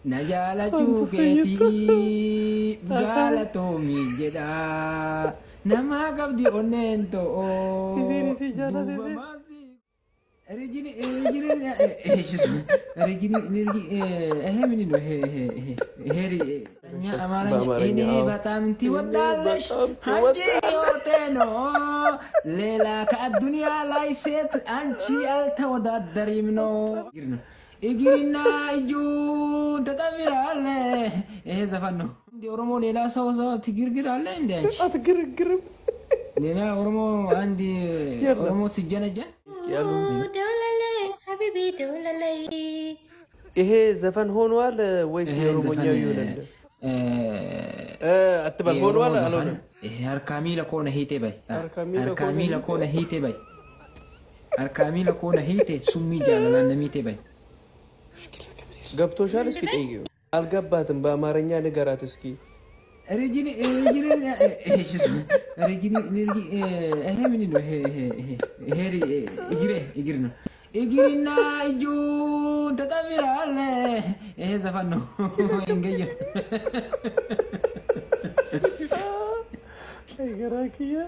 نجالة جوكيتي قالة تومي جدا نما قبدي أونينتو رجيني ايش اسمه رجيني اهم منه هيري يا امانه اني بتامتي ودالش حجي اوتينو ليلا كالدنيا لايست انشي التوددري منو اجرينا اجو تتفر عليه ايه زفنو دي اورمو ليلا سو تجرجر عليه عندي اتجرجر ليلا اورمو عندي اورمو سجنجن دولالي حبيبي دولالي ايه زفن هون ولا ويش يرومونيا يولد اتبال هون ولا الون ايه اركامي لكون هيتي باي اركامي لكون هيتي باي اركامي لكون هيتي سمي جالالا نميتي باي ገብቶሻል እስኪ ጠይቂው አልገባትም በአማርኛ ንገራት እስኪ رجيني ايش اسمه رجيني ايه منو هيري اجرينا اجرينا اجو تتفر عليه ايه زفنو انجيو اي غراكيه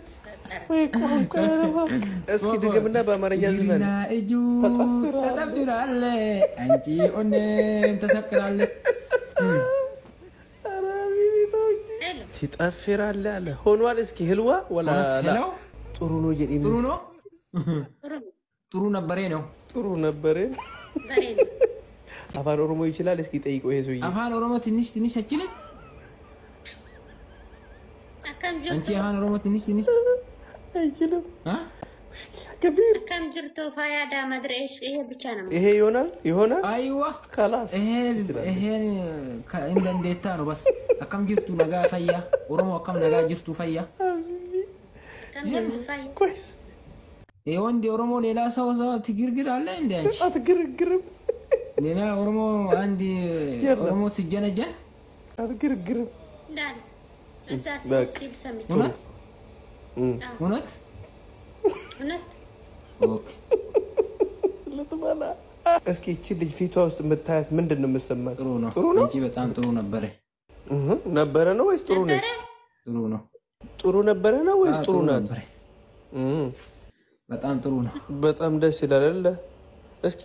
ويكون كلامك اسكي دغمنا بامارኛ زمان اجو تتفر عليه انتي اون تسكرالي تطفر على هونوال اسكي هلوا ولا لا ጥሩ ነው የዲም ጥሩ ነው ጥሩ ነበር ነው ጥሩ ነበር አፋን ኦሮሞ ይችላል እስኪ ጠይቀው ይሄ ሰውዬ አፋን ኦሮሞ ትንሽ አችልም አንቺ አፋን ኦሮሞ ትንሽ አይችልም كبير كم جرتو فايدا ما ادري ايش ايه بيتشانا ايه يونال ايوه خلاص ايه عند ديتانو بس كم جرتو نغا فيا ورمو كم نغا جرتو فيا كم جرتو فيا كويس ايه وندي ورمو ليلا سو تجرجر على عندي انت اتجرجر ليلا ورمو عندي ورمو سجنجن اتجرجر لا اساسي سيل سمي هناك هناك اوكي ለጥማላ እስኪ እቺ ልጅ ፊቷ ውስጥ መታየት ምንድነው የምሰማው ጥሩ ነው እንጂ በጣም ጥሩ ነበር ነበረ ነው ወይስ ጥሩ ነው ጥሩ ነበረ ነው ወይስ ጥሩ ነበር በጣም ጥሩ ነው በጣም ደስ ይላል አይደል እስኪ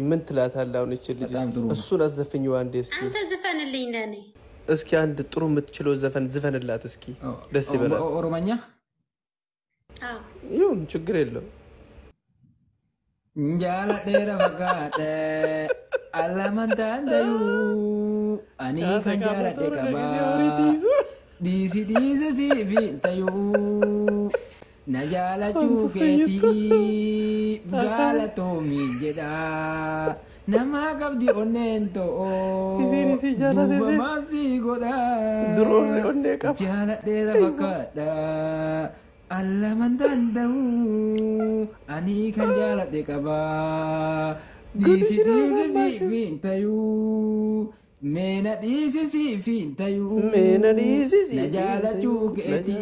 ምን ትላታለህ አሁን እቺ ልጅ እሱን አዘፍኝው አንዴ እስኪ አንተ ዘፈንልኝ ነኝ እስኪ አንድ ጥሩ የምትችለው ዘፈን ዝፈንላት እስኪ ደስ ይበላል ኦሮሞኛ ይሁን ችግር የለም እንጃላ ደረ ፈጋደ አላማንታንደዩ አኒ ከንጃላ ደቀባ ዲሲ ሲቪንተዩ ነጃላ ጁኬቲ ጋላቶሚ ጀዳ ነማ ቀብዲ ኦኔንቶ ዱበማሲ ጎዳ ድሮን ኦኔ ቀብ ጃላ ደረ ፈጋደ አላማንታንደዩ አኒ ከንጃላ ደቀባ ዲሲ ሲቪንተዩ Mena disi fintayu najala chuketi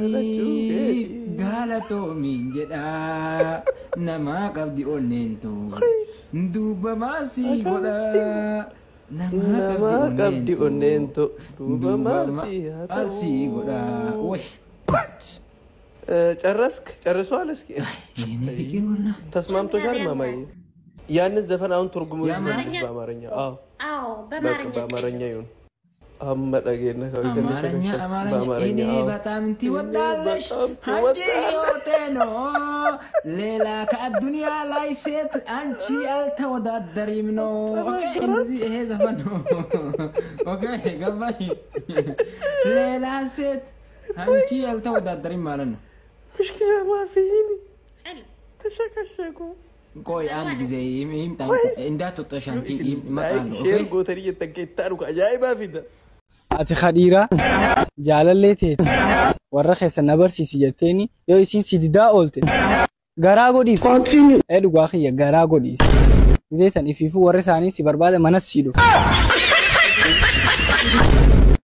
galato minjeda nama qabdi onento duba masi goda nama qabdi onento duba masi goda ወይ ጨርሷል እስኪ ተስማምቶሻል ማማዬ ያንን ዘፈን አሁን ትርጉሙ በአማርኛ አዎ በአማርኛ ይሁን አማራኛ እኔ በጣም ትወዳለሽ አንቺ ኦቴኖ ሌላ ከአዱንያ ላይ ሴት አንቺ አልተወዳደሪም ነው ኦኬ እንደዚህ ይሄ ዘፈን ነው ኦኬ ገባኝ ሌላ ሴት አንቺ አልተወዳደሪም ማለት ነው مشكلة ما فيني حلو ተሸከሸኩ ቆይ አንድ ጊዜ ይምጣ እንዳትወጣሽ አንቺ ይመጣሉ ሼር ጎተሪየ ተከታሩ አጃይባ ፊዳ አቲ ኸዲራ ጃለሌቴት ወረኸ ሰነበርሲስ የቴኒ የሲን ሲዲዳ ኦልቴ ጋራጎዲ ኮንቲኒ ኤድጓኺ ጋራጎዲ ዘይሰን ኢፊፉ ወረሳኒ ሲበርባደ መነስ ሲዱ